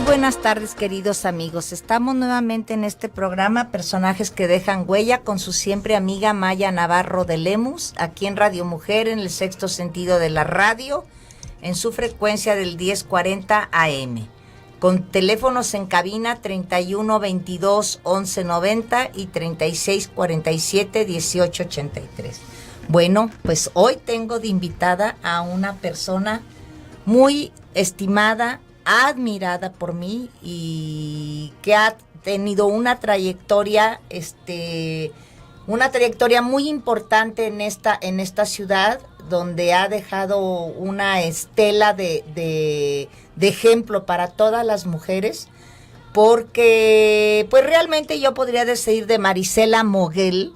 buenas tardes, queridos amigos. Estamos nuevamente en este programa Personajes que dejan huella con su siempre amiga Maya Navarro de Lemus, aquí en Radio Mujer, en el sexto sentido de la radio, en su frecuencia del 1040 AM, con teléfonos en cabina 31 22 11 90 y 36 47 18 83. Bueno, pues hoy tengo de invitada a una persona muy estimada, admirada por mí y que ha tenido una trayectoria muy importante en esta ciudad, donde ha dejado una estela de ejemplo para todas las mujeres, porque pues realmente yo podría decir de Marisela Moguel,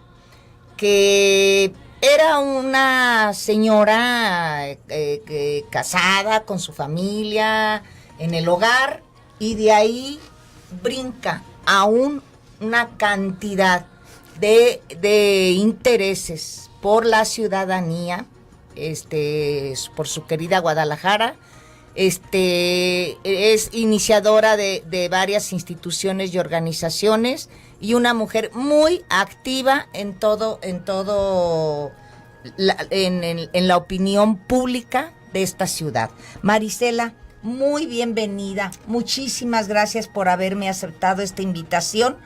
que era una señora casada con su familia, en el hogar, y de ahí brinca a una cantidad de intereses por la ciudadanía, por su querida Guadalajara. Es iniciadora de varias instituciones y organizaciones, y una mujer muy activa en la opinión pública de esta ciudad. Marisela, muy bienvenida. Muchísimas gracias por haberme aceptado esta invitación.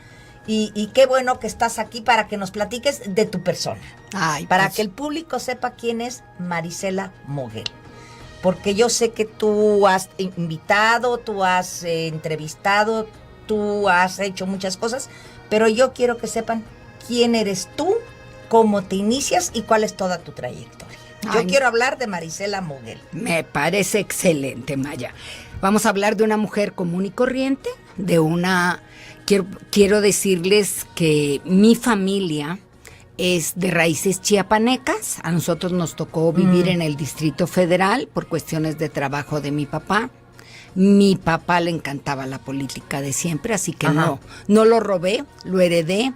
Y qué bueno que estás aquí para que nos platiques de tu persona. Para que el público sepa quién es Marisela Moguel. Porque yo sé que tú has invitado, tú has entrevistado, tú has hecho muchas cosas, pero yo quiero que sepan quién eres tú, cómo te inicias y cuál es toda tu trayectoria. Yo quiero hablar de Marisela Moguel. Me parece excelente, Maya. Vamos a hablar de una mujer común y corriente, Quiero decirles que mi familia es de raíces chiapanecas. A nosotros nos tocó vivir en el Distrito Federal por cuestiones de trabajo de mi papá. Mi papá le encantaba la política de siempre, así que no lo robé, lo heredé.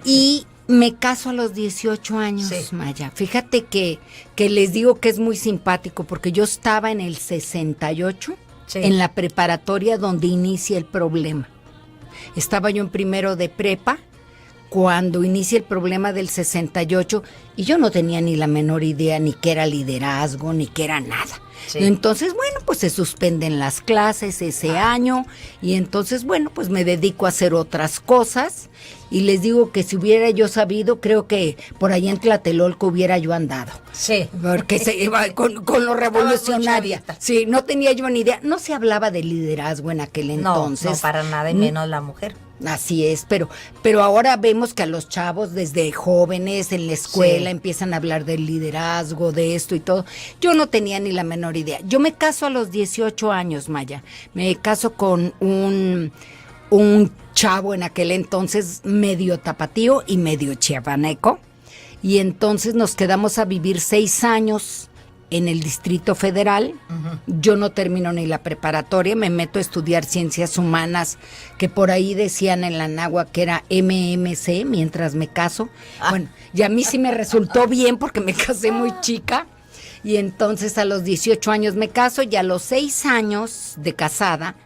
Y me caso a los 18 años, sí. Maya. Fíjate que les digo que es muy simpático, porque yo estaba en el 68, sí, en la preparatoria donde inicia el problema. Estaba yo en primero de prepa cuando inicia el problema del 68, y yo no tenía ni la menor idea ni qué era liderazgo, ni qué era nada. Sí. Entonces, bueno, pues se suspenden las clases ese año, y entonces, bueno, pues me dedico a hacer otras cosas, y les digo que si hubiera yo sabido, creo que por allá en Tlatelolco hubiera yo andado. Sí. Porque se iba con lo revolucionaria. Sí, no tenía yo ni idea. No se hablaba de liderazgo en aquel entonces. No, para nada, y menos la mujer. Así es, pero ahora vemos que a los chavos desde jóvenes en la escuela, sí, empiezan a hablar del liderazgo, de esto y todo. Yo no tenía ni la menor idea. Yo me caso a los 18 años, Maya. Me caso con un chavo en aquel entonces medio tapatío y medio chiapaneco. Y entonces nos quedamos a vivir 6 años en el Distrito Federal. Yo no termino ni la preparatoria, me meto a estudiar Ciencias Humanas, que por ahí decían en la Anáhuac que era MMC, mientras me caso. Bueno, y a mí sí me resultó bien porque me casé muy chica. Y entonces a los 18 años me caso, y a los 6 años de casada,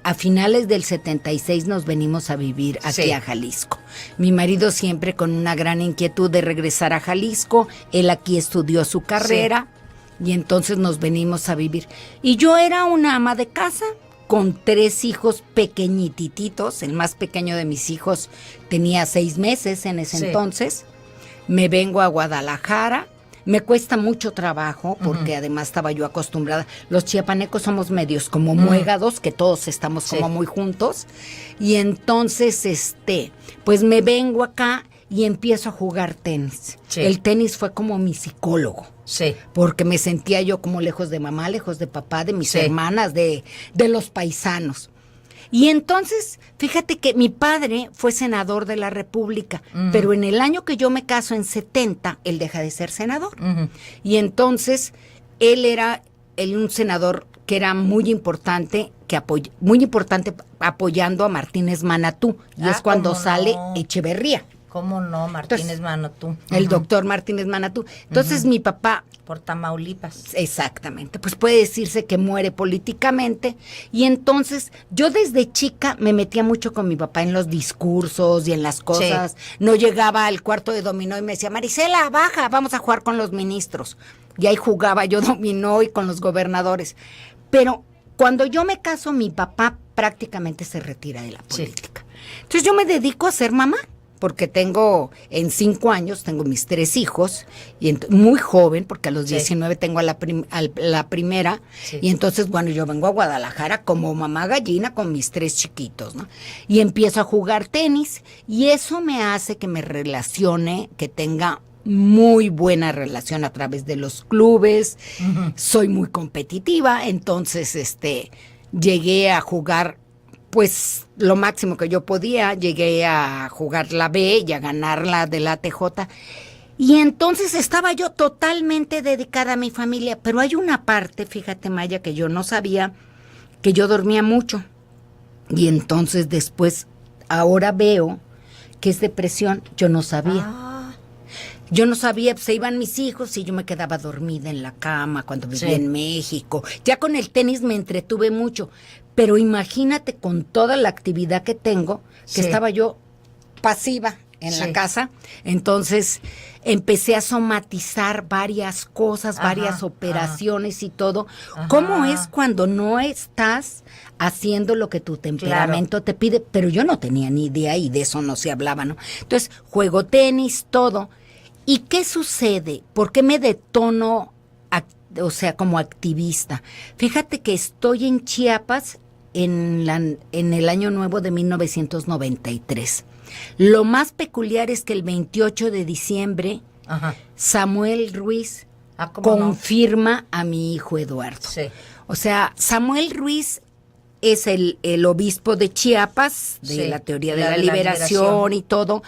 a finales del 76 nos venimos a vivir aquí a Jalisco. Mi marido siempre con una gran inquietud de regresar a Jalisco, él aquí estudió su carrera, y entonces nos venimos a vivir. Y yo era una ama de casa con 3 hijos pequeñititos. El más pequeño de mis hijos tenía 6 meses en ese entonces. Me vengo a Guadalajara. Me cuesta mucho trabajo porque además estaba yo acostumbrada. Los chiapanecos somos medios como muégados, que todos estamos como muy juntos. Y entonces, pues me vengo acá y empiezo a jugar tenis. Sí. El tenis fue como mi psicólogo. Sí. Porque me sentía yo como lejos de mamá, lejos de papá, de mis hermanas, de los paisanos. Y entonces, fíjate que mi padre fue senador de la República, pero en el año que yo me caso, en 70, él deja de ser senador. Y entonces, él era un senador que era muy importante, apoyando a Martínez Manatú, y es cuando sale Echeverría. ¿Cómo no? Martínez Manatú. El doctor Martínez Manatú. Entonces mi papá... Por Tamaulipas. Exactamente, pues puede decirse que muere políticamente, y entonces yo desde chica me metía mucho con mi papá en los discursos y en las cosas. No llegaba al cuarto de dominó y me decía, Marisela, baja, vamos a jugar con los ministros. Y ahí jugaba yo dominó y con los gobernadores. Pero cuando yo me caso, mi papá prácticamente se retira de la política. Entonces yo me dedico a ser mamá, porque en 5 años tengo mis 3 hijos, y muy joven, porque a los 19 tengo a la primera, y entonces, bueno, yo vengo a Guadalajara como mamá gallina con mis 3 chiquitos, ¿no? Y empiezo a jugar tenis, y eso me hace que me relacione, que tenga muy buena relación a través de los clubes. Soy muy competitiva, entonces, llegué a jugar pues lo máximo que yo podía. Llegué a jugar la B y a ganarla de la ATJ. Y entonces estaba yo totalmente dedicada a mi familia. Pero hay una parte, fíjate, Maya, que yo no sabía, que yo dormía mucho. Y entonces después, ahora veo que es depresión. Yo no sabía. Yo no sabía, pues se iban mis hijos y yo me quedaba dormida en la cama cuando vivía en México. Ya con el tenis me entretuve mucho. Pero imagínate con toda la actividad que tengo, que estaba yo pasiva en la casa. Entonces empecé a somatizar varias cosas, varias operaciones y todo. ¿Cómo es cuando no estás haciendo lo que tu temperamento te pide? Pero yo no tenía ni idea y de eso no se hablaba, ¿no? Entonces juego tenis, todo. ¿Y qué sucede? ¿Por qué me detono, como activista? Fíjate que estoy en Chiapas en el año nuevo de 1993. Lo más peculiar es que el 28 de diciembre, Samuel Ruiz confirma a mi hijo Eduardo. O sea, Samuel Ruiz es el obispo de Chiapas, de la teoría de la liberación y todo,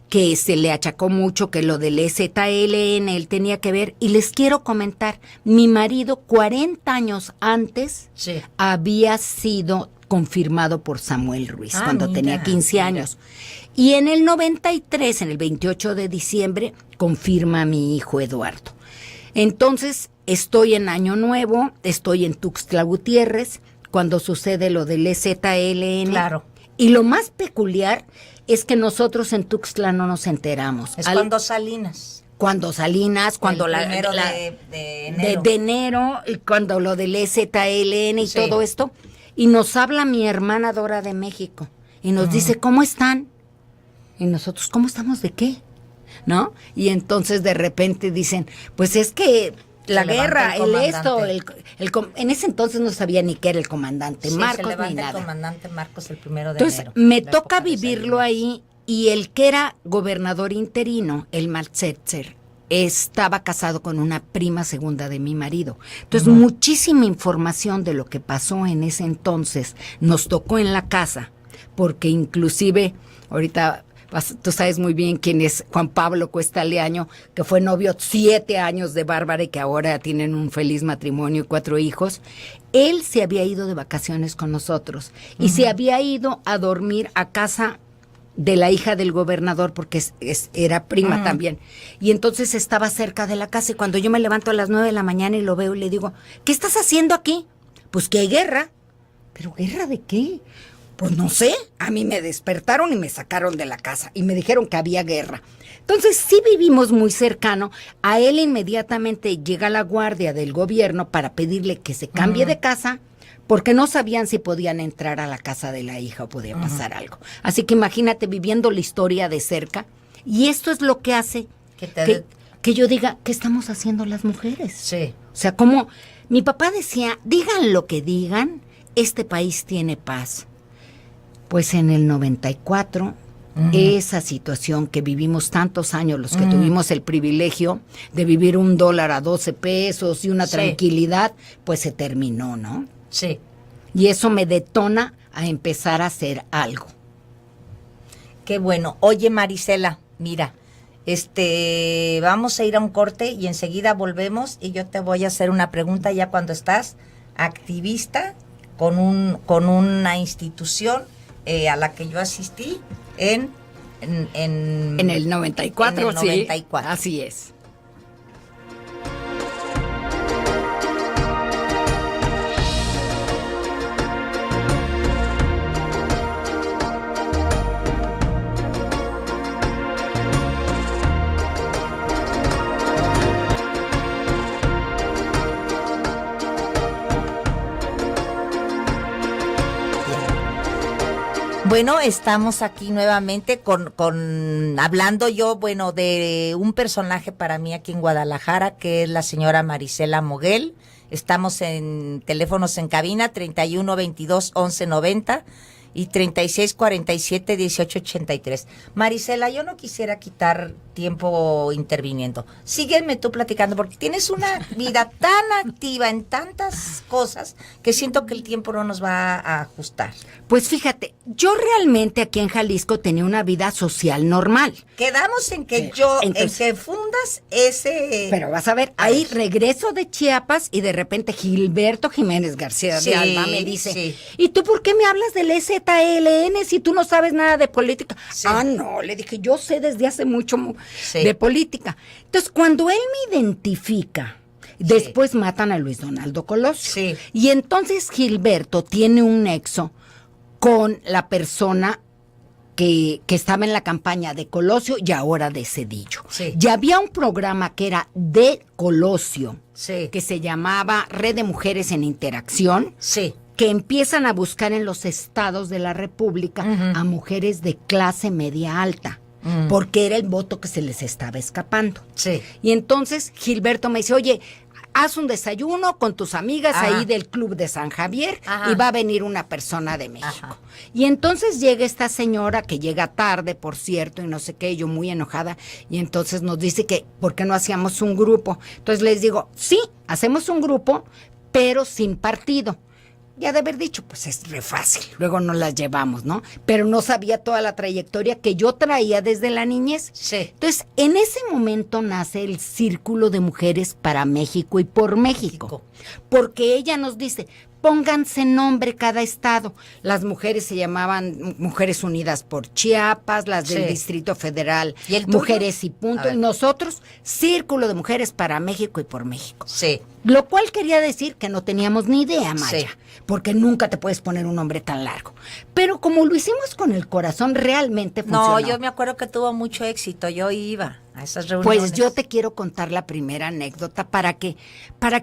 que se le achacó mucho que lo del EZLN él tenía que ver. Y les quiero comentar, mi marido 40 años antes había sido confirmado por Samuel Ruiz cuando tenía 15 años. Y en el 93, en el 28 de diciembre, confirma a mi hijo Eduardo. Entonces, estoy en Año Nuevo, estoy en Tuxtla Gutiérrez, cuando sucede lo del EZLN. Claro. Y lo más peculiar es que nosotros en Tuxtla no nos enteramos. Es cuando Salinas. Cuando Salinas, cuando el primero de enero. De enero, y cuando lo del EZLN y todo esto. Y nos habla mi hermana Dora de México. Y nos dice, ¿cómo están? Y nosotros, ¿cómo estamos de qué? ¿No? Y entonces de repente dicen, pues es que la guerra, en ese entonces no sabía ni qué era el comandante Marcos, se levanta ni nada. El comandante Marcos el 1 de entonces, enero. me toca vivirlo ahí, y el que era gobernador interino, el Maltzetzer, estaba casado con una prima segunda de mi marido. Entonces, muchísima información de lo que pasó en ese entonces nos tocó en la casa, porque inclusive, ahorita tú sabes muy bien quién es Juan Pablo Cuesta Leaño, que fue novio 7 años de Bárbara y que ahora tienen un feliz matrimonio y 4 hijos. Él se había ido de vacaciones con nosotros y se había ido a dormir a casa de la hija del gobernador, porque era prima también. Y entonces estaba cerca de la casa, y cuando yo me levanto a las 9 de la mañana y lo veo, y le digo, ¿qué estás haciendo aquí? Pues que hay guerra. ¿Pero guerra de qué? Pues no sé, a mí me despertaron y me sacaron de la casa y me dijeron que había guerra. Entonces sí vivimos muy cercano. A él inmediatamente llega la guardia del gobierno para pedirle que se cambie de casa, porque no sabían si podían entrar a la casa de la hija o podía pasar algo. Así que imagínate viviendo la historia de cerca. Y esto es lo que hace que yo diga, ¿qué estamos haciendo las mujeres? Sí. O sea, como mi papá decía, digan lo que digan, este país tiene paz. Pues en el 94, esa situación que vivimos tantos años, los que tuvimos el privilegio de vivir $1 a 12 pesos y una tranquilidad, pues se terminó, ¿no? Sí. Y eso me detona a empezar a hacer algo. Qué bueno. Oye, Marisela, mira, vamos a ir a un corte y enseguida volvemos y yo te voy a hacer una pregunta ya cuando estás activista con una institución a la que yo asistí en En el 94, en el 94. Sí, así es. Bueno, estamos aquí nuevamente hablando yo, bueno, de un personaje para mí aquí en Guadalajara, que es la señora Marisela Moguel. Estamos en teléfonos en cabina 31 22 11 90 y 36 47 18 83. Marisela, yo no quisiera quitar tiempo interviniendo. Sígueme tú platicando, porque tienes una vida tan activa en tantas cosas que siento que el tiempo no nos va a ajustar. Pues fíjate, yo realmente aquí en Jalisco tenía una vida social normal. Quedamos en que Sí. en que fundas ese... Pero vas a ver, ahí regreso de Chiapas y de repente Gilberto Jiménez García Sí, de Alba me dice, sí. ¿y tú por qué me hablas del EZLN si tú no sabes nada de política? Sí. Ah, no, le dije, yo sé desde hace mucho Sí. de política. Entonces, cuando él me identifica, después matan a Luis Donaldo Colosio. Sí. Y entonces Gilberto tiene un nexo con la persona que estaba en la campaña de Colosio y ahora de Zedillo. Sí. Ya había un programa que era de Colosio, Sí. que se llamaba Red de Mujeres en Interacción, Sí. que empiezan a buscar en los estados de la República a mujeres de clase media alta, porque era el voto que se les estaba escapando. Sí. Y entonces Gilberto me dice, oye, haz un desayuno con tus amigas ahí del Club de San Javier y va a venir una persona de México. Ajá. Y entonces llega esta señora, que llega tarde, por cierto, y no sé qué, yo muy enojada, y entonces nos dice que, ¿por qué no hacíamos un grupo? Entonces les digo, sí, hacemos un grupo, pero sin partido. Ya de haber dicho, pues es re fácil, luego nos las llevamos, ¿no? Pero no sabía toda la trayectoria que yo traía desde la niñez. Sí. Entonces, en ese momento nace el Círculo de Mujeres para México y por México. Porque ella nos dice, pónganse nombre cada estado. Las mujeres se llamaban Mujeres Unidas por Chiapas, las del Sí. Distrito Federal, ¿Y el tuyo? Mujeres y A Punto. ver. Y nosotros, Círculo de Mujeres para México y por México. Sí. Lo cual quería decir que no teníamos ni idea, Maya, Sí. porque nunca te puedes poner un nombre tan largo. Pero como lo hicimos con el corazón, realmente funcionó. No, yo me acuerdo que tuvo mucho éxito. Yo iba a esas reuniones. Pues yo te quiero contar la primera anécdota para que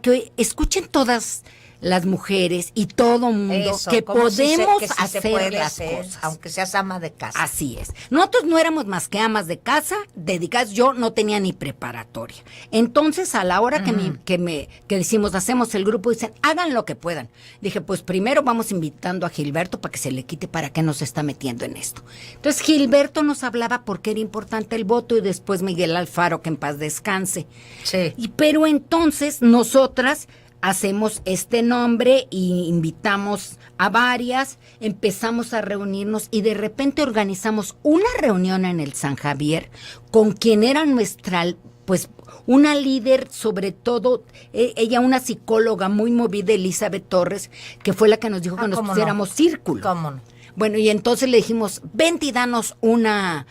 hoy escuchen todas las mujeres y todo mundo Eso, que como podemos que sí se hacer puede las hacer, cosas. aunque seas ama de casa. Así es. Nosotros no éramos más que amas de casa, dedicadas. Yo no tenía ni preparatoria. Entonces, a la hora que decimos, hacemos el grupo, dicen, hagan lo que puedan. Dije, pues primero vamos invitando a Gilberto para que se le quite para qué nos está metiendo en esto. Entonces, Gilberto nos hablaba porque era importante el voto y después Miguel Alfaro, que en paz descanse. Sí. Pero entonces, nosotras hacemos este nombre y invitamos a varias, empezamos a reunirnos y de repente organizamos una reunión en el San Javier con quien era nuestra, pues, una líder, sobre todo, ella una psicóloga muy movida, Elizabeth Torres, que fue la que nos dijo que nos ¿cómo no? pusiéramos círculo. ¿Cómo no? Bueno, y entonces le dijimos, vente y danos una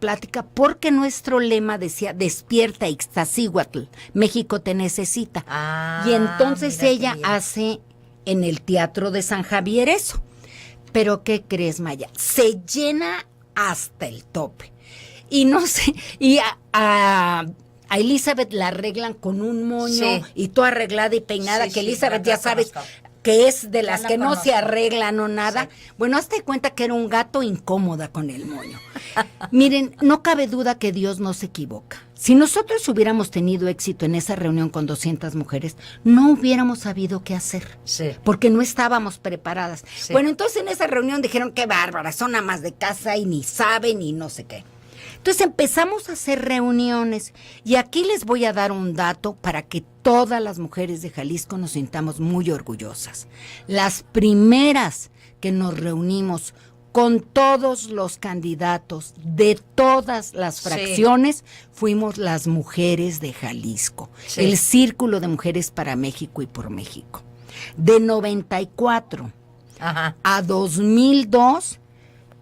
plática, porque nuestro lema decía, despierta Ixtaccíhuatl, México te necesita. Ah, Y entonces mira qué ella bien. hace en el Teatro de San Javier eso. Pero ¿qué crees, Maya? Se llena hasta el tope. Y no sé, y a Elizabeth la arreglan con un moño Sí. y toda arreglada y peinada, Sí, que sí, Elizabeth la ya sabes conozco. que es de Ya las la que no conozco. se arreglan o nada. Sí. Bueno, hazte cuenta que era un gato incómoda con el moño. Miren, no cabe duda que Dios no se equivoca. Si nosotros hubiéramos tenido éxito en esa reunión con 200 mujeres, no hubiéramos sabido qué hacer. Sí. Porque no estábamos preparadas. Sí. Bueno, entonces en esa reunión dijeron, qué bárbaras, son amas de casa y ni saben y no sé qué. Entonces empezamos a hacer reuniones y aquí les voy a dar un dato para que todas las mujeres de Jalisco nos sintamos muy orgullosas. Las primeras que nos reunimos con todos los candidatos de todas las fracciones fuimos las mujeres de Jalisco, Sí. el Círculo de Mujeres para México y por México. De 94 Ajá. a 2002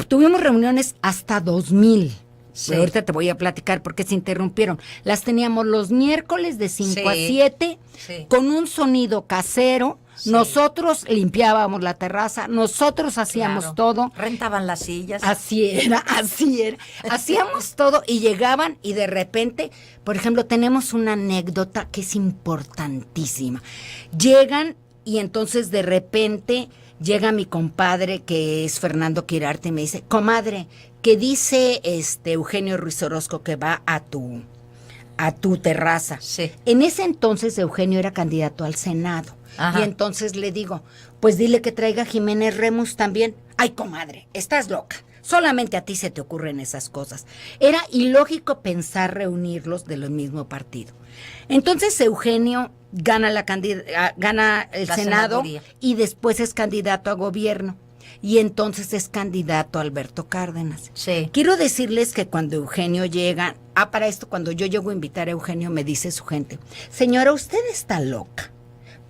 tuvimos reuniones hasta 2000. Sí. Pero ahorita te voy a platicar por qué se interrumpieron. Las teníamos los miércoles de 5 a 7, con un sonido casero. Sí. Nosotros limpiábamos la terraza, nosotros hacíamos todo. Rentaban las sillas. Así era. Hacíamos todo y llegaban y de repente, por ejemplo, tenemos una anécdota que es importantísima. Llegan y entonces de repente llega mi compadre, que es Fernando Quirarte, y me dice, comadre, que dice Eugenio Ruiz Orozco que va a tu terraza. Sí. En ese entonces Eugenio era candidato al Senado. Ajá. Y entonces le digo, pues dile que traiga a Jiménez Remus también. Ay, comadre, estás loca. Solamente a ti se te ocurren esas cosas. Era ilógico pensar reunirlos de los mismo partido. Entonces Eugenio gana el Senado senaduría. Y después es candidato a gobierno. Y entonces es candidato a Alberto Cárdenas. Sí. Quiero decirles que cuando Eugenio llega, para esto, cuando yo llego a invitar a Eugenio, me dice su gente, señora, usted está loca,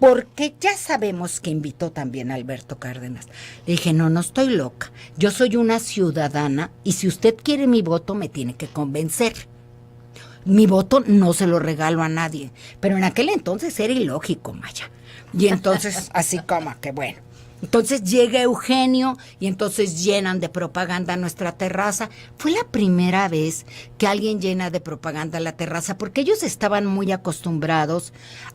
porque ya sabemos que invitó también a Alberto Cárdenas. Le dije, no estoy loca, yo soy una ciudadana y si usted quiere mi voto me tiene que convencer. Mi voto no se lo regalo a nadie, pero en aquel entonces era ilógico, Maya. Y entonces, así como que bueno. Entonces llega Eugenio y entonces llenan de propaganda nuestra terraza. Fue la primera vez que alguien llena de propaganda la terraza, porque ellos estaban muy acostumbrados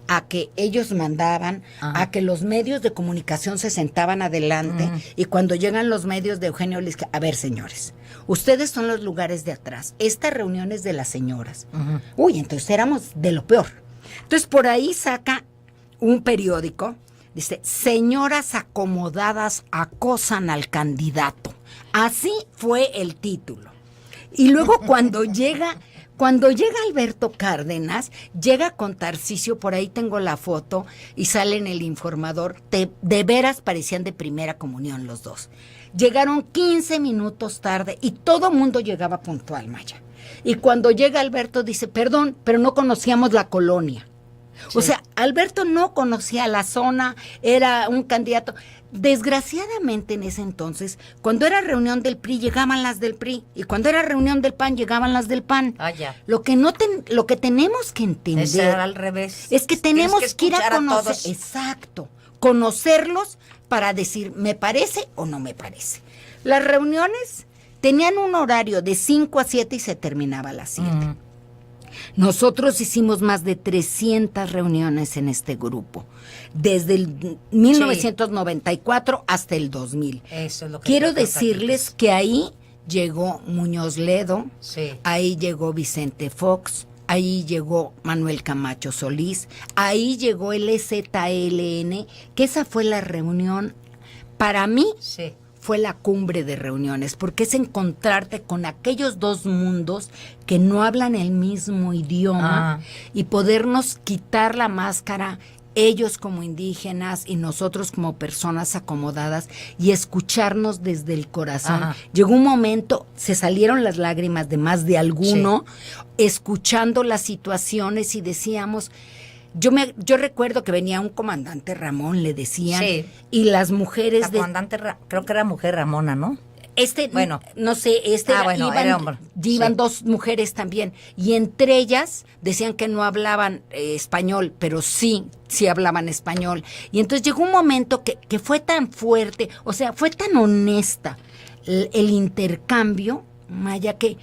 a que ellos mandaban, ajá, a que los medios de comunicación se sentaban adelante, y cuando llegan los medios de Eugenio les dicen, a ver, señores, ustedes son los lugares de atrás, esta reunión es de las señoras. Uy, entonces éramos de lo peor. Entonces por ahí saca un periódico. Dice, señoras acomodadas acosan al candidato. Así fue el título. Y luego cuando llega Alberto Cárdenas, llega con Tarcisio, por ahí tengo la foto, y sale en el Informador, de veras parecían de primera comunión los dos. Llegaron 15 minutos tarde y todo mundo llegaba puntual, Maya. Y cuando llega Alberto dice, perdón, pero no conocíamos la colonia. Sí. O sea, Alberto no conocía la zona, era un candidato. Desgraciadamente en ese entonces, cuando era reunión del PRI, llegaban las del PRI, y cuando era reunión del PAN, llegaban las del PAN. Ah, ya. Lo que tenemos que entender es al revés. Es que tenemos que ir a conocer, exacto, conocerlos para decir, ¿me parece o no me parece? Las reuniones tenían un horario de 5 a 7 y se terminaba a las 7. Nosotros hicimos más de 300 reuniones en este grupo, desde el 1994 hasta el 2000. Eso es lo que quiero decirles que ahí llegó Muñoz Ledo, sí, ahí llegó Vicente Fox, ahí llegó Manuel Camacho Solís, ahí llegó el EZLN, que esa fue la reunión, para mí, sí, fue la cumbre de reuniones, porque es encontrarte con aquellos dos mundos que no hablan el mismo idioma y podernos quitar la máscara, ellos como indígenas y nosotros como personas acomodadas, y escucharnos desde el corazón. Ajá. Llegó un momento, se salieron las lágrimas de más de alguno, sí, escuchando las situaciones, y decíamos... Yo recuerdo que venía un comandante Ramón, le decían, sí, y las mujeres... La comandante, creo que era mujer Ramona, ¿no? Bueno, no sé, iban dos mujeres también, y entre ellas decían que no hablaban español, pero sí hablaban español. Y entonces llegó un momento que fue tan fuerte, o sea, fue tan honesta el intercambio, Maya, que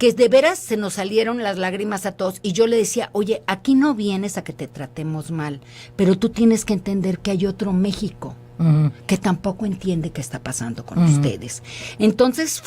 de veras se nos salieron las lágrimas a todos, y yo le decía, oye, aquí no vienes a que te tratemos mal, pero tú tienes que entender que hay otro México que tampoco entiende qué está pasando con ustedes. Entonces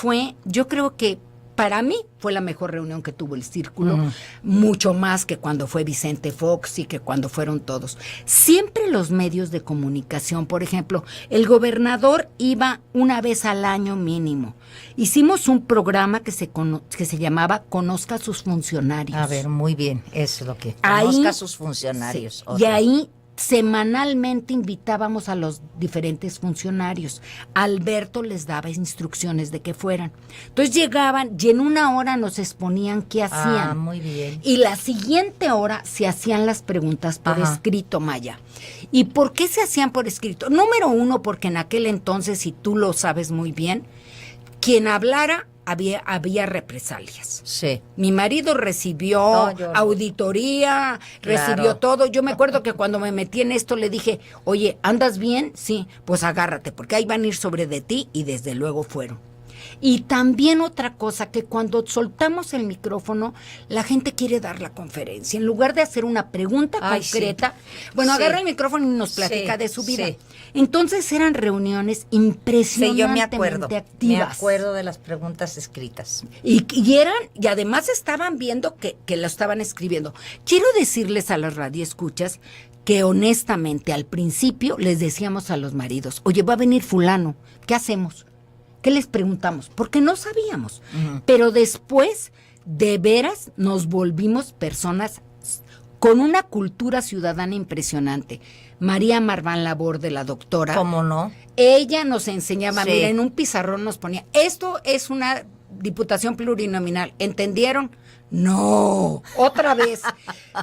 yo creo que para mí fue la mejor reunión que tuvo el Círculo, mucho más que cuando fue Vicente Fox y que cuando fueron todos. Siempre los medios de comunicación, por ejemplo, el gobernador iba una vez al año mínimo. Hicimos un programa que se llamaba Conozca a sus funcionarios. A ver, muy bien, eso es lo que... Conozca a sus funcionarios. Sí, y ahí semanalmente invitábamos a los diferentes funcionarios. Alberto les daba instrucciones de que fueran. Entonces llegaban y en una hora nos exponían qué hacían. Ah, muy bien. Y la siguiente hora se hacían las preguntas por escrito, Maya. ¿Y por qué se hacían por escrito? Número uno, porque en aquel entonces, y tú lo sabes muy bien, quien hablara había represalias. Sí. Mi marido recibió auditoría, recibió Claro. todo. Yo me acuerdo que cuando me metí en esto le dije, oye, ¿andas bien? Sí, pues agárrate, porque ahí van a ir sobre de ti, y desde luego fueron. Y también otra cosa, que cuando soltamos el micrófono, la gente quiere dar la conferencia. En lugar de hacer una pregunta concreta, bueno, Sí. agarra el micrófono y nos platica Sí, de su vida. sí. Entonces eran reuniones impresionantemente Sí, yo me acuerdo. Me activas. acuerdo de las preguntas escritas. Y además estaban viendo que lo estaban escribiendo. Quiero decirles a las radioescuchas que honestamente al principio les decíamos a los maridos, oye, va a venir fulano, ¿qué hacemos? ¿Qué les preguntamos? Porque no sabíamos. Ujú. Pero después, de veras, nos volvimos personas con una cultura ciudadana impresionante. María Marván Laborde, la doctora. ¿Cómo no? Ella nos enseñaba, Sí. mira, en un pizarrón nos ponía, esto es una diputación plurinominal, ¿entendieron? No, otra vez.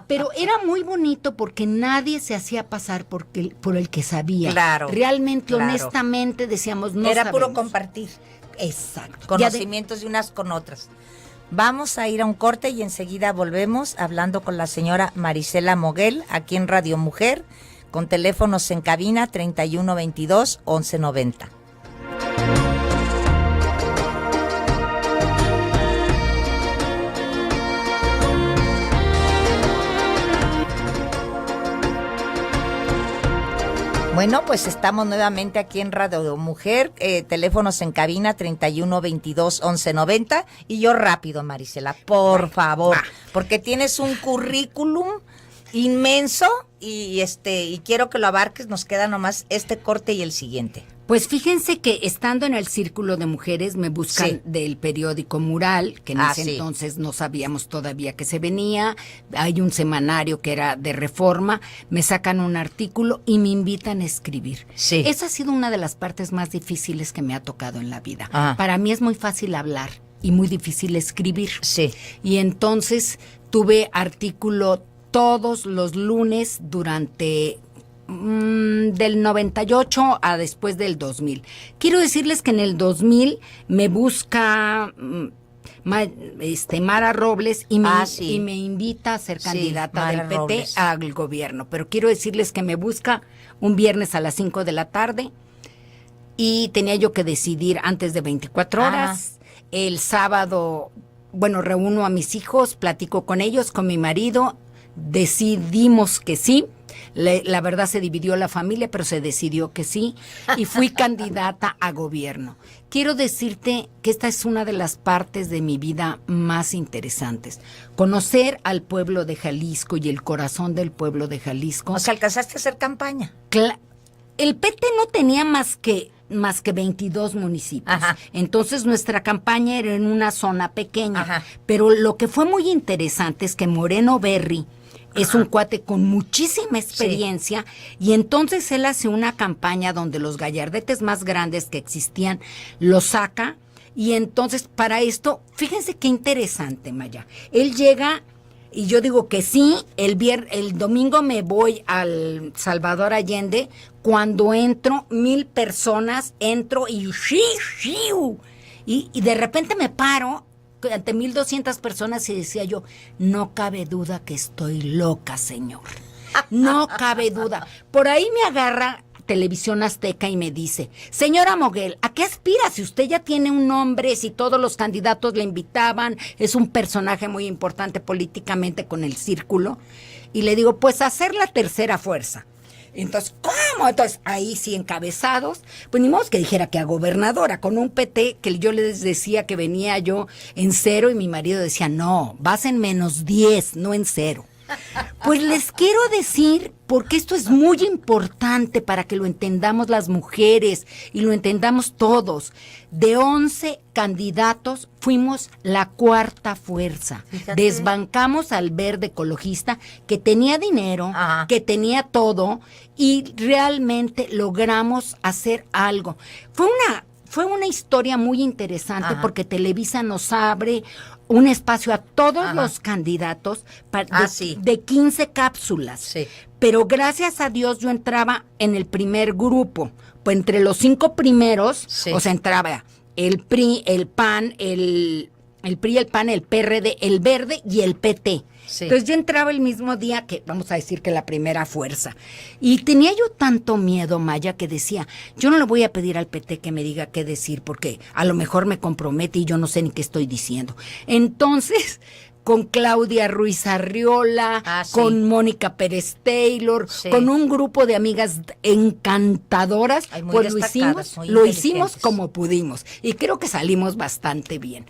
Pero era muy bonito porque nadie se hacía pasar por el que sabía. Claro, Realmente, claro. honestamente, decíamos, no Era sabemos. puro compartir Exacto. conocimientos de unas con otras. Vamos a ir a un corte y enseguida volvemos hablando con la señora Marisela Moguel, aquí en Radio Mujer, con teléfonos en cabina 3122-1190. Bueno, pues estamos nuevamente aquí en Radio Mujer, teléfonos en cabina 3122-1190, y yo rápido, Marisela, por favor, porque tienes un currículum inmenso y quiero que lo abarques. Nos queda nomás este corte y el siguiente. Pues fíjense que estando en el círculo de mujeres me buscan Sí. del periódico Mural, que en ese sí. entonces no sabíamos todavía que se venía. Hay un semanario que era de Reforma, me sacan un artículo y me invitan a escribir. Sí. Esa ha sido una de las partes más difíciles que me ha tocado en la vida. Ah. Para mí es muy fácil hablar y muy difícil escribir. Sí. Y entonces tuve artículo todos los lunes durante del 98 a después del 2000. Quiero decirles que en el 2000 me busca Mara Robles y Sí. y me invita a ser Sí, candidata Mara del PT Robles. al gobierno. Pero quiero decirles que me busca un viernes a las 5 de la tarde y tenía yo que decidir antes de 24 horas. El sábado, bueno, reúno a mis hijos, platico con ellos, con mi marido, decidimos que sí. La verdad se dividió la familia, pero se decidió que sí, y fui candidata a gobierno. Quiero decirte que esta es una de las partes de mi vida más interesantes. Conocer al pueblo de Jalisco y el corazón del pueblo de Jalisco. O sea, alcanzaste a hacer campaña. El PT no tenía más que 22 municipios. Ajá. Entonces nuestra campaña era en una zona pequeña. Ajá. Pero lo que fue muy interesante es que Moreno Berry es un cuate con muchísima experiencia, y entonces él hace una campaña donde los gallardetes más grandes que existían los saca, y entonces para esto, fíjense qué interesante, Maya. Él llega y yo digo que sí, el domingo me voy al Salvador Allende, cuando entro, 1,000 personas, entro y de repente me paro ante 1,200 personas y decía yo, no cabe duda que estoy loca, señor. No cabe duda. Por ahí me agarra Televisión Azteca y me dice, señora Moguel, ¿a qué aspira? Si usted ya tiene un nombre, si todos los candidatos le invitaban, es un personaje muy importante políticamente con el círculo. Y le digo, pues hacer la tercera fuerza. Entonces, ¿cómo? Entonces, ahí sí encabezados, pues ni modo que dijera que a gobernadora, con un PT que yo les decía que venía yo en 0 y mi marido decía, no, vas en -10, no en 0. Pues les quiero decir, porque esto es muy importante para que lo entendamos las mujeres y lo entendamos todos. De 11 candidatos fuimos la cuarta fuerza. Fíjate. Desbancamos al Verde Ecologista, que tenía dinero, Ajá. que tenía todo, y realmente logramos hacer algo. Fue una historia muy interesante. Ajá. Porque Televisa nos abre un espacio a todos Ajá. los candidatos de 15 cápsulas. Sí. Pero gracias a Dios yo entraba en el primer grupo. Pues entre los 5 primeros, sí. o sea, entraba el PRI, el PAN, el PRI, el PAN, el PRD, el Verde y el PT. Sí. Entonces yo entraba el mismo día que, vamos a decir que la primera fuerza. Y tenía yo tanto miedo, Maya, que decía, yo no le voy a pedir al PT que me diga qué decir, porque a lo mejor me compromete y yo no sé ni qué estoy diciendo. Entonces, con Claudia Ruiz Arriola, sí. con Mónica Pérez Taylor, Sí. con un grupo de amigas encantadoras, Ay, muy pues destacadas, muy lo hicimos inteligentes. como pudimos. Y creo que salimos bastante bien.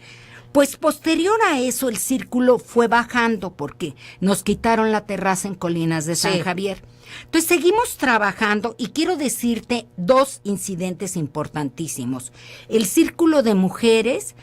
Pues posterior a eso el círculo fue bajando porque nos quitaron la terraza en Colinas de San Sí. Javier. Entonces seguimos trabajando y quiero decirte 2 incidentes importantísimos. El círculo de mujeres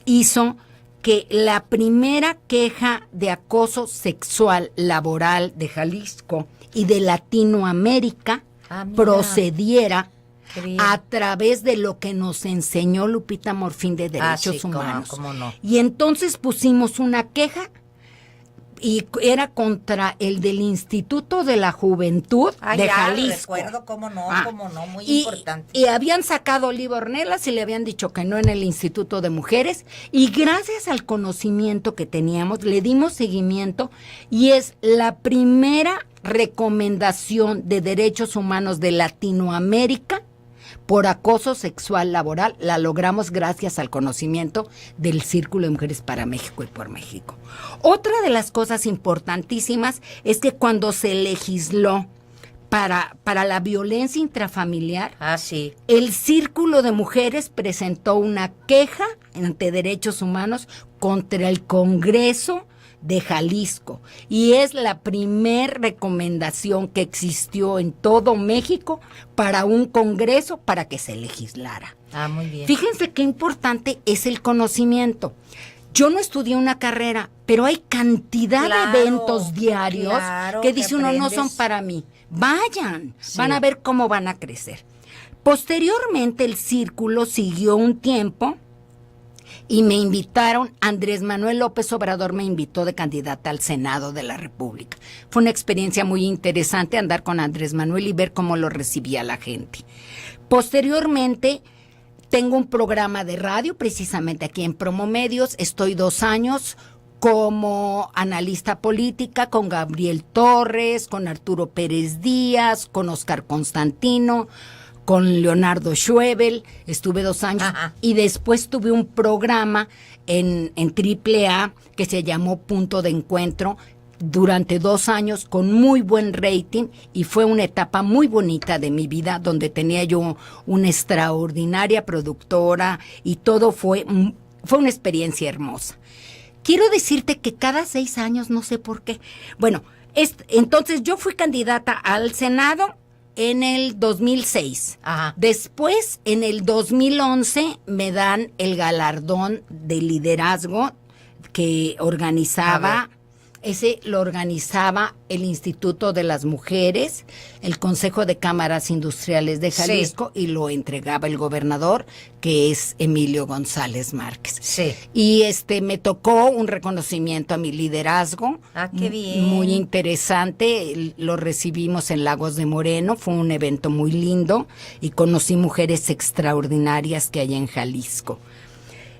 hizo que la primera queja de acoso sexual laboral de Jalisco y de Latinoamérica Mira. procediera Qué bien. a través de lo que nos enseñó Lupita Morfín de Derechos sí, cómo no, Humanos. cómo no. Y entonces pusimos una queja y era contra el del Instituto de la Juventud de ya, Jalisco. recuerdo, cómo no, muy importante. Y habían sacado a Oliva Ornelas y le habían dicho que no en el Instituto de Mujeres, y gracias al conocimiento que teníamos le dimos seguimiento y es la primera recomendación de derechos humanos de Latinoamérica por acoso sexual laboral. La logramos gracias al conocimiento del Círculo de Mujeres para México y por México. Otra de las cosas importantísimas es que cuando se legisló para la violencia intrafamiliar, Sí. el Círculo de Mujeres presentó una queja ante Derechos Humanos contra el Congreso de Jalisco, y es la primer recomendación que existió en todo México para un congreso para que se legislara. Muy bien. Fíjense qué importante es el conocimiento. Yo no estudié una carrera, pero hay cantidad de eventos diarios que dice uno, no son para mí. Vayan, van a ver cómo van a crecer. Posteriormente el círculo siguió un tiempo y me invitaron, Andrés Manuel López Obrador me invitó de candidata al Senado de la República. Fue una experiencia muy interesante andar con Andrés Manuel y ver cómo lo recibía la gente. Posteriormente, tengo un programa de radio, precisamente aquí en Promomedios. Estoy 2 años como analista política con Gabriel Torres, con Arturo Pérez Díaz, con Oscar Constantino, con Leonardo Schwebel. Estuve 2 años. Y después tuve un programa en AAA que se llamó Punto de Encuentro durante 2 años con muy buen rating, y fue una etapa muy bonita de mi vida donde tenía yo una extraordinaria productora y todo fue una experiencia hermosa. Quiero decirte que cada 6 años, no sé por qué. Bueno, entonces yo fui candidata al Senado en el 2006. Después, en el 2011, me dan el galardón de liderazgo que organizaba. Ese lo organizaba el Instituto de las Mujeres, el Consejo de Cámaras Industriales de Jalisco, y lo entregaba el gobernador, que es Emilio González Márquez. Sí. Y me tocó un reconocimiento a mi liderazgo. Qué bien. Muy interesante. Lo recibimos en Lagos de Moreno. Fue un evento muy lindo y conocí mujeres extraordinarias que hay en Jalisco.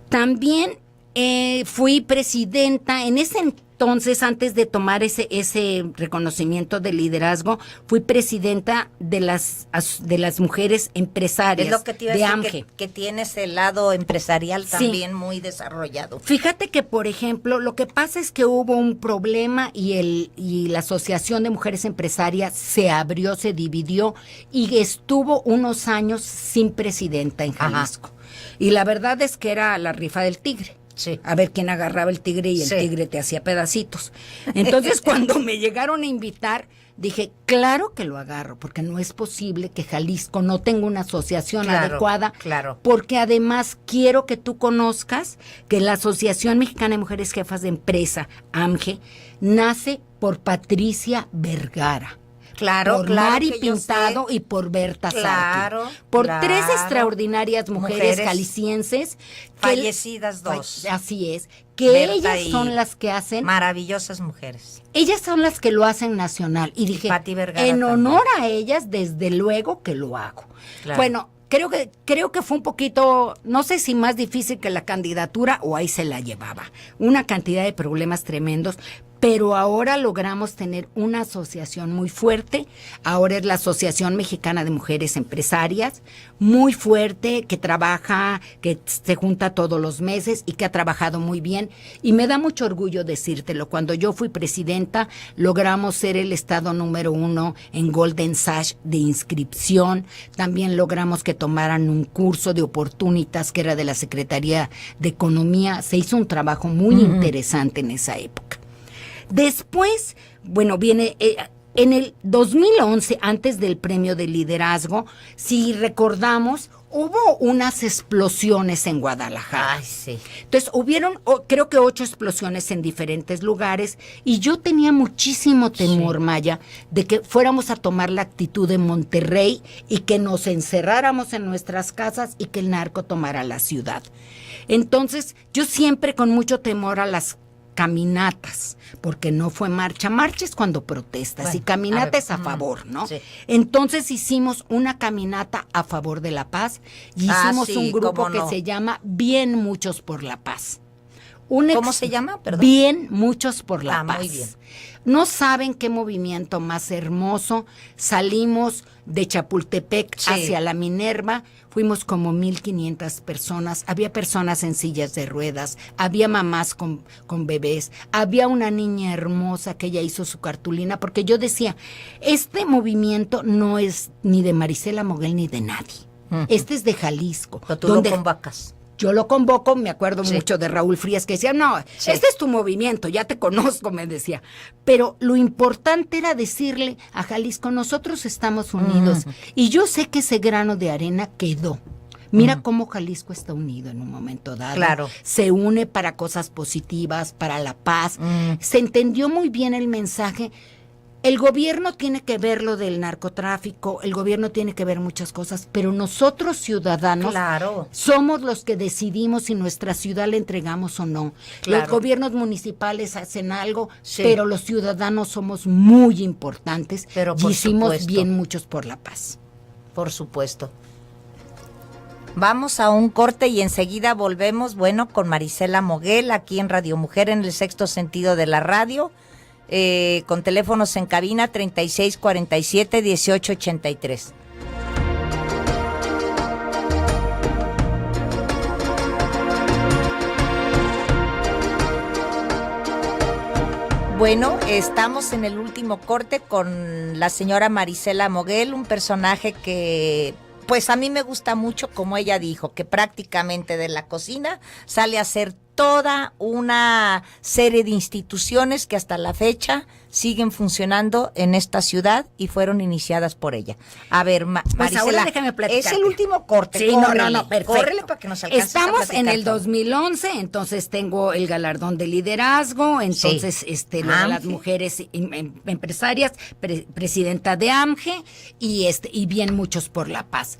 También fui presidenta en ese entonces, antes de tomar ese reconocimiento de liderazgo, fui presidenta de las mujeres empresarias. Es lo que te iba a de decir, AMGE. que tienes el lado empresarial también muy desarrollado. Fíjate que, por ejemplo, lo que pasa es que hubo un problema y la Asociación de Mujeres Empresarias se abrió, se dividió y estuvo unos años sin presidenta en Jalisco. Y la verdad es que era la rifa del tigre. Sí. A ver quién agarraba el tigre y el tigre te hacía pedacitos. Entonces, cuando me llegaron a invitar, dije, claro que lo agarro, porque no es posible que Jalisco no tenga una asociación adecuada. Claro. Porque además quiero que tú conozcas que la Asociación Mexicana de Mujeres Jefas de Empresa, AMGE, nace por Patricia Vergara. Por Mari Pintado y por Berta Sarki. Por 3 extraordinarias mujeres jaliscienses. Fallecidas 2. Así es. Que Berta, ellas son las que hacen. Maravillosas mujeres. Ellas son las que lo hacen nacional. Y dije, en honor a ellas, desde luego que lo hago. Bueno, creo que fue un poquito, no sé si más difícil que la candidatura o ahí se la llevaba. Una cantidad de problemas tremendos, pero ahora logramos tener una asociación muy fuerte. Ahora es la Asociación Mexicana de Mujeres Empresarias, muy fuerte, que trabaja, que se junta todos los meses y que ha trabajado muy bien. Y me da mucho orgullo decírtelo. Cuando yo fui presidenta, logramos ser el estado número 1 en Golden Sash de inscripción. También logramos que tomaran un curso de Oportunitas, que era de la Secretaría de Economía. Se hizo un trabajo muy interesante en esa época. Después, bueno, viene en el 2011, antes del premio de liderazgo, si recordamos, hubo unas explosiones en Guadalajara. Ay, sí. Entonces, hubieron, creo que 8 explosiones en diferentes lugares, y yo tenía muchísimo temor, Maya, de que fuéramos a tomar la actitud de Monterrey y que nos encerráramos en nuestras casas y que el narco tomara la ciudad. Entonces, yo siempre con mucho temor a las caminatas, porque no fue marcha es cuando protestas, bueno, y caminata es a favor, ¿no? Sí. Entonces hicimos una caminata a favor de la paz y hicimos un grupo que se llama Bien Muchos por la Paz. ¿Cómo se llama? Perdón. Bien Muchos por la Paz. Muy bien. No saben qué movimiento más hermoso. Salimos de Chapultepec hacia la Minerva, fuimos como 1,500 personas, había personas en sillas de ruedas, había mamás con bebés, había una niña hermosa que ella hizo su cartulina, porque yo decía, este movimiento no es ni de Marisela Moguel ni de nadie, este es de Jalisco. Pero tú lo convocas. Yo lo convoco, me acuerdo mucho de Raúl Frías, que decía, no, este es tu movimiento, ya te conozco, me decía. Pero lo importante era decirle a Jalisco, nosotros estamos unidos. Y yo sé que ese grano de arena quedó. Mira cómo Jalisco está unido en un momento dado. Claro. Se une para cosas positivas, para la paz. Se entendió muy bien el mensaje. El gobierno tiene que ver lo del narcotráfico, el gobierno tiene que ver muchas cosas, pero nosotros ciudadanos somos los que decidimos si nuestra ciudad le entregamos o no. Claro. Los gobiernos municipales hacen algo, pero los ciudadanos somos muy importantes, pero y hicimos bien muchos por la paz. Por supuesto. Vamos a un corte y enseguida volvemos, bueno, con Marisela Moguel, aquí en Radio Mujer, en el Sexto Sentido de la Radio. Con teléfonos en cabina 3647-1883. Bueno, estamos en el último corte con la señora Marisela Moguel, un personaje que pues a mí me gusta mucho, como ella dijo, que prácticamente de la cocina sale a ser toda una serie de instituciones que hasta la fecha siguen funcionando en esta ciudad y fueron iniciadas por ella. A ver, Marisela, ahora déjame platicarte. Es el último corte. Sí, córrele, no, perfecto. Córrele para que nos alcance. Estamos en el 2011, entonces tengo el galardón de liderazgo, entonces lo de las mujeres empresarias, presidenta de AMGE y bien muchos por la paz.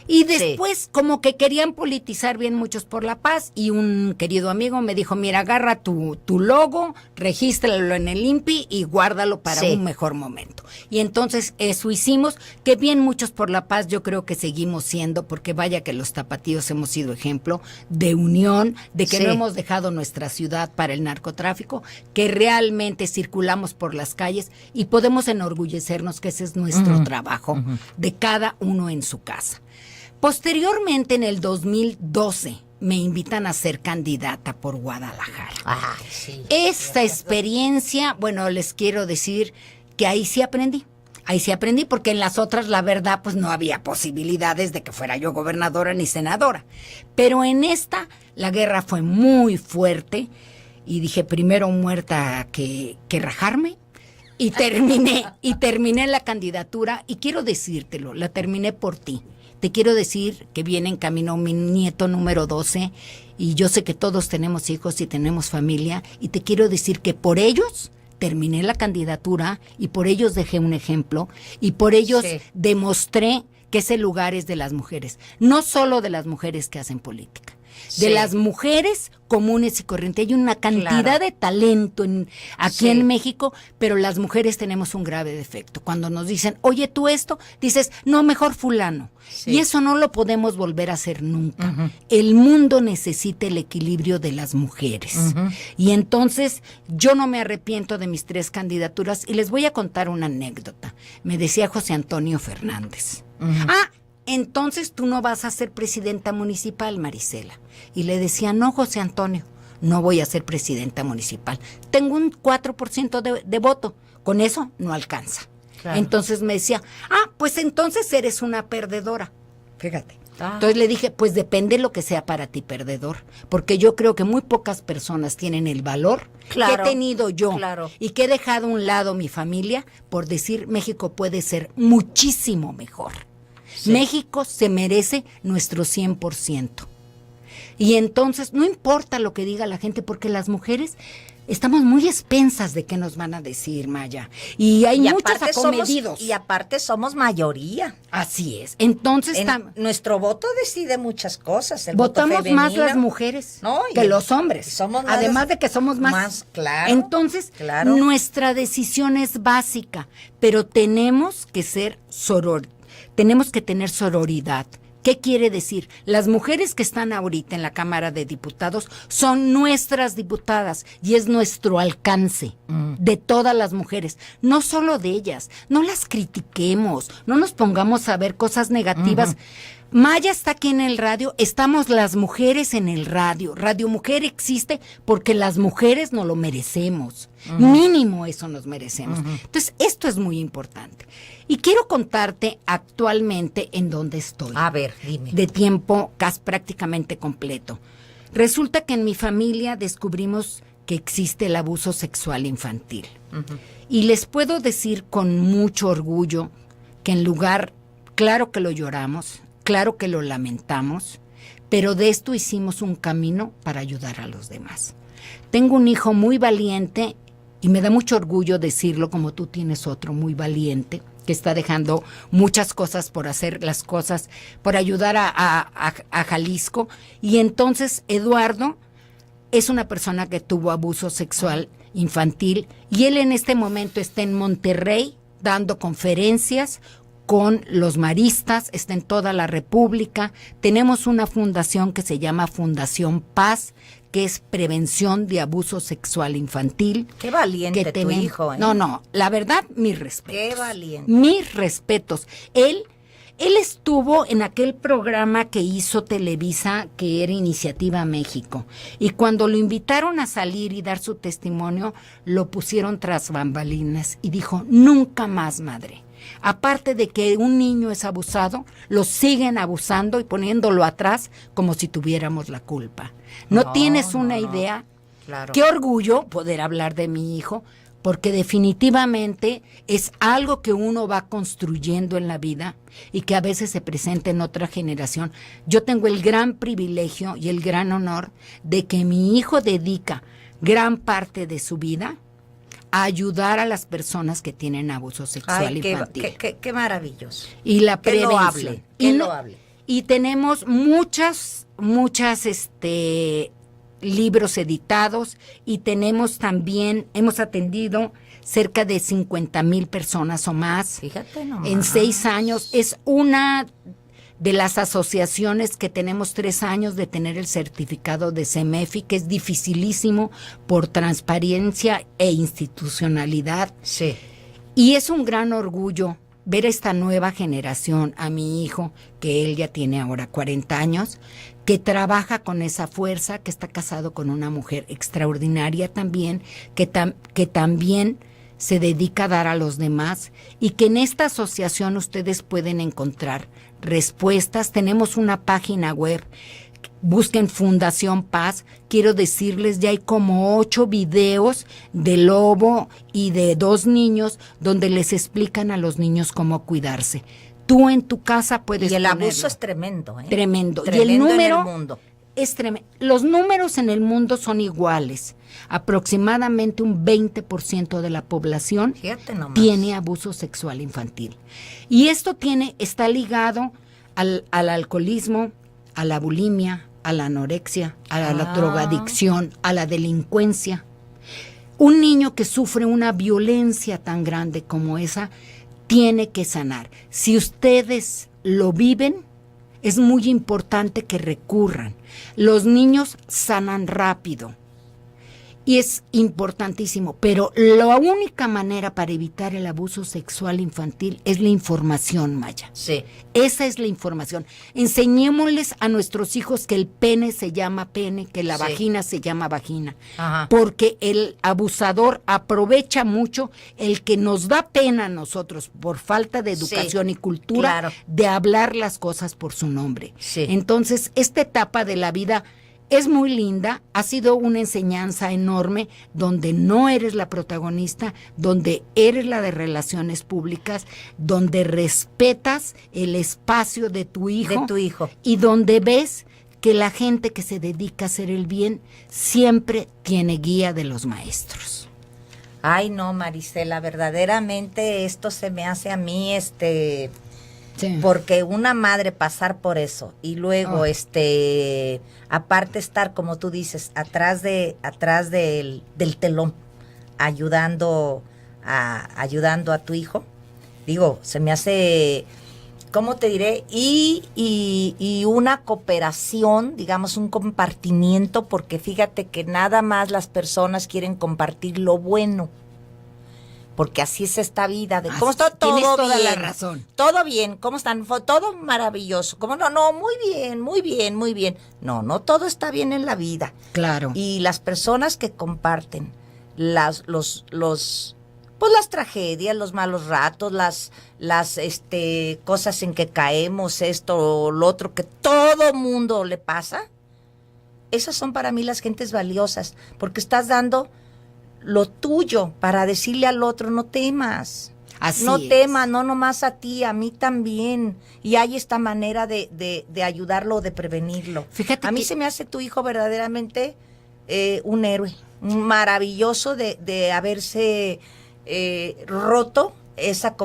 Y después, como que querían politizar bien muchos por la paz, y un querido amigo me dijo, mira, agarra tu logo, regístralo en el INPI y guárdalo para un mejor momento. Y entonces eso hicimos, que bien muchos por la paz yo creo que seguimos siendo, porque vaya que los tapatíos hemos sido ejemplo de unión, de que no hemos dejado nuestra ciudad para el narcotráfico, que realmente circulamos por las calles y podemos enorgullecernos que ese es nuestro trabajo, de cada uno en su casa. Posteriormente, en el 2012, me invitan a ser candidata por Guadalajara. Esta experiencia, bueno, les quiero decir que ahí sí aprendí. Ahí sí aprendí, porque en las otras, la verdad, pues no había posibilidades de que fuera yo gobernadora ni senadora. Pero en esta, la guerra fue muy fuerte y dije, primero muerta que rajarme. Y terminé la candidatura, y quiero decírtelo, la terminé por ti. Te quiero decir que viene en camino mi nieto número 12, y yo sé que todos tenemos hijos y tenemos familia, y te quiero decir que por ellos terminé la candidatura, y por ellos dejé un ejemplo, y por ellos demostré que ese lugar es de las mujeres, no solo de las mujeres que hacen política, de las mujeres comunes y corrientes. Hay una cantidad de talento aquí en México, pero las mujeres tenemos un grave defecto. Cuando nos dicen, oye, tú esto, dices, no, mejor fulano. Y eso no lo podemos volver a hacer nunca. El mundo necesita el equilibrio de las mujeres. Y entonces yo no me arrepiento de mis 3 candidaturas y les voy a contar una anécdota. Me decía José Antonio Fernández. Entonces tú no vas a ser presidenta municipal, Marisela. Y le decía, no, José Antonio, no voy a ser presidenta municipal. Tengo un 4% de voto. Con eso no alcanza. Claro. Entonces me decía, pues entonces eres una perdedora. Fíjate. Entonces le dije, pues depende lo que sea para ti perdedor, porque yo creo que muy pocas personas tienen el valor que he tenido yo y que he dejado a un lado mi familia por decir México puede ser muchísimo mejor. México se merece nuestro 100%. Y entonces no importa lo que diga la gente, porque las mujeres estamos muy expensas de qué nos van a decir, Maya. Y hay muchos acomedidos. Y aparte somos mayoría. Así es. Entonces nuestro voto decide muchas cosas. Votamos más las mujeres que los hombres. Además de que somos más. Claro. Entonces, nuestra decisión es básica, pero tenemos que ser tenemos que tener sororidad. ¿Qué quiere decir? Las mujeres que están ahorita en la Cámara de Diputados son nuestras diputadas y es nuestro alcance de todas las mujeres, no solo de ellas. No las critiquemos, no nos pongamos a ver cosas negativas. Maya está aquí en el radio, estamos las mujeres en el radio. Radio Mujer existe porque las mujeres nos lo merecemos. Mínimo eso nos merecemos. Entonces, esto es muy importante. Y quiero contarte actualmente en dónde estoy. A ver, dime. De tiempo casi prácticamente completo. Resulta que en mi familia descubrimos que existe el abuso sexual infantil. Y les puedo decir con mucho orgullo que claro que lo lloramos, claro que lo lamentamos, pero de esto hicimos un camino para ayudar a los demás. Tengo un hijo muy valiente y me da mucho orgullo decirlo, como tú tienes otro muy valiente, que está dejando muchas cosas por hacer las cosas, por ayudar a Jalisco. Y entonces Eduardo es una persona que tuvo abuso sexual infantil y él en este momento está en Monterrey dando conferencias con los maristas, está en toda la República. Tenemos una fundación que se llama Fundación Paz, que es prevención de abuso sexual infantil. Qué valiente tu hijo, ¿eh? No, la verdad, mis respetos. Qué valiente. Mis respetos. Él estuvo en aquel programa que hizo Televisa, que era Iniciativa México, y cuando lo invitaron a salir y dar su testimonio, lo pusieron tras bambalinas y dijo, nunca más, madre. Aparte de que un niño es abusado, lo siguen abusando y poniéndolo atrás como si tuviéramos la culpa. ¿No tienes una idea? Claro. Qué orgullo poder hablar de mi hijo, porque definitivamente es algo que uno va construyendo en la vida y que a veces se presenta en otra generación. Yo tengo el gran privilegio y el gran honor de que mi hijo dedica gran parte de su vida a ayudar a las personas que tienen abuso sexual infantil. Qué maravilloso. Y la que prevención. lo hable. Y tenemos muchas libros editados y tenemos también, hemos atendido cerca de 50,000 personas o más. Fíjate nomás. En 6 años. Es una de las asociaciones que tenemos 3 años de tener el certificado de CEMEFI, que es dificilísimo por transparencia e institucionalidad. Sí. Y es un gran orgullo ver esta nueva generación, a mi hijo, que él ya tiene ahora 40 años, que trabaja con esa fuerza, que está casado con una mujer extraordinaria también, que también se dedica a dar a los demás, y que en esta asociación ustedes pueden encontrar respuestas. Tenemos una página web, busquen Fundación Paz. Quiero decirles, ya hay como 8 videos de Lobo y de 2 niños donde les explican a los niños cómo cuidarse. Tú en tu casa puedes Y el ponerlo. abuso es tremendo, ¿eh? Tremendo. Y Tremendo el número en el mundo. es tremendo. Los números en el mundo son iguales. Aproximadamente un 20% de la población tiene abuso sexual infantil. Y esto está ligado al alcoholismo, a la bulimia, a la anorexia, a la drogadicción, a la delincuencia. Un niño que sufre una violencia tan grande como esa tiene que sanar. Si ustedes lo viven, es muy importante que recurran. Los niños sanan rápido y es importantísimo, pero la única manera para evitar el abuso sexual infantil es la información, Maya. Sí. Esa es la información. Enseñémosles a nuestros hijos que el pene se llama pene, que la vagina se llama vagina. Ajá. Porque el abusador aprovecha mucho el que nos da pena a nosotros por falta de educación y cultura de hablar las cosas por su nombre. Sí. Entonces, esta etapa de la vida es muy linda, ha sido una enseñanza enorme donde no eres la protagonista, donde eres la de relaciones públicas, donde respetas el espacio de tu hijo. Y donde ves que la gente que se dedica a hacer el bien siempre tiene guía de los maestros. Ay, no, Marisela, verdaderamente esto se me hace a mí, Sí. porque una madre pasar por eso y luego, aparte estar, como tú dices, atrás del telón, ayudando a tu hijo, digo, se me hace, ¿cómo te diré? Y una cooperación, digamos, un compartimiento, porque fíjate que nada más las personas quieren compartir lo bueno. Porque así es esta vida. ¿Cómo está todo bien? Tienes toda la razón. Todo bien. ¿Cómo están? Todo maravilloso. ¿Cómo no? No, muy bien, muy bien, muy bien. No todo está bien en la vida. Claro. Y las personas que comparten las tragedias, los malos ratos, las cosas en que caemos, esto o lo otro, que todo mundo le pasa, esas son para mí las gentes valiosas, porque estás dando lo tuyo para decirle al otro, no temas. No temas, no nomás a ti, a mí también. Y hay esta manera de ayudarlo, de prevenirlo. Fíjate a mí se me hace tu hijo verdaderamente un héroe, maravilloso de haberse roto esa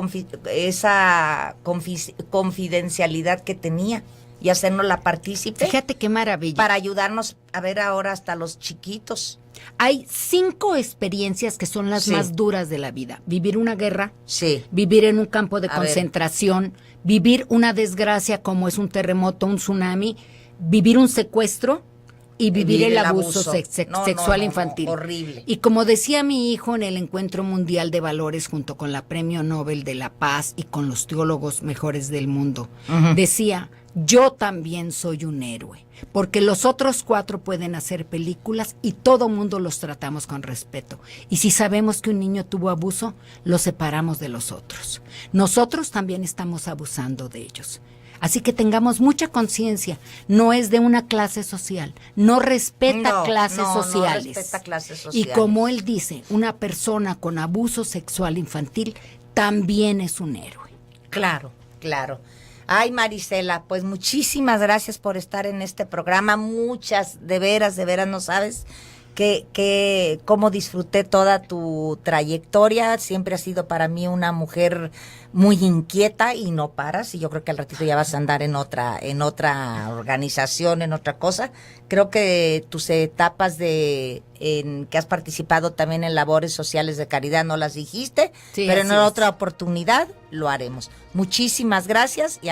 confidencialidad que tenía y hacernos la partícipe. Fíjate qué maravilla. Para ayudarnos a ver ahora hasta los chiquitos. Hay 5 experiencias que son las más duras de la vida. Vivir una guerra, vivir en un campo de concentración, vivir una desgracia como es un terremoto, un tsunami, vivir un secuestro y vivir el abuso sexual infantil. Horrible. Y como decía mi hijo en el Encuentro Mundial de Valores junto con la Premio Nobel de la Paz y con los teólogos mejores del mundo, decía, yo también soy un héroe, porque los otros 4 pueden hacer películas y todo mundo los tratamos con respeto. Y si sabemos que un niño tuvo abuso, lo separamos de los otros. Nosotros también estamos abusando de ellos. Así que tengamos mucha conciencia, no es de una clase social, no respeta clases sociales. No respeta clases sociales. Y como él dice, una persona con abuso sexual infantil también es un héroe. Claro. Ay, Marisela, pues muchísimas gracias por estar en este programa. Muchas, de veras, no sabes cómo disfruté toda tu trayectoria. Siempre has sido para mí una mujer muy inquieta y no paras. Y yo creo que al ratito ya vas a andar en otra organización, en otra cosa. Creo que tus etapas en que has participado también en labores sociales de caridad no las dijiste, pero en otra oportunidad lo haremos. Muchísimas gracias y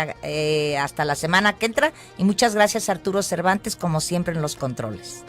hasta la semana que entra. Y muchas gracias, Arturo Cervantes, como siempre en los controles.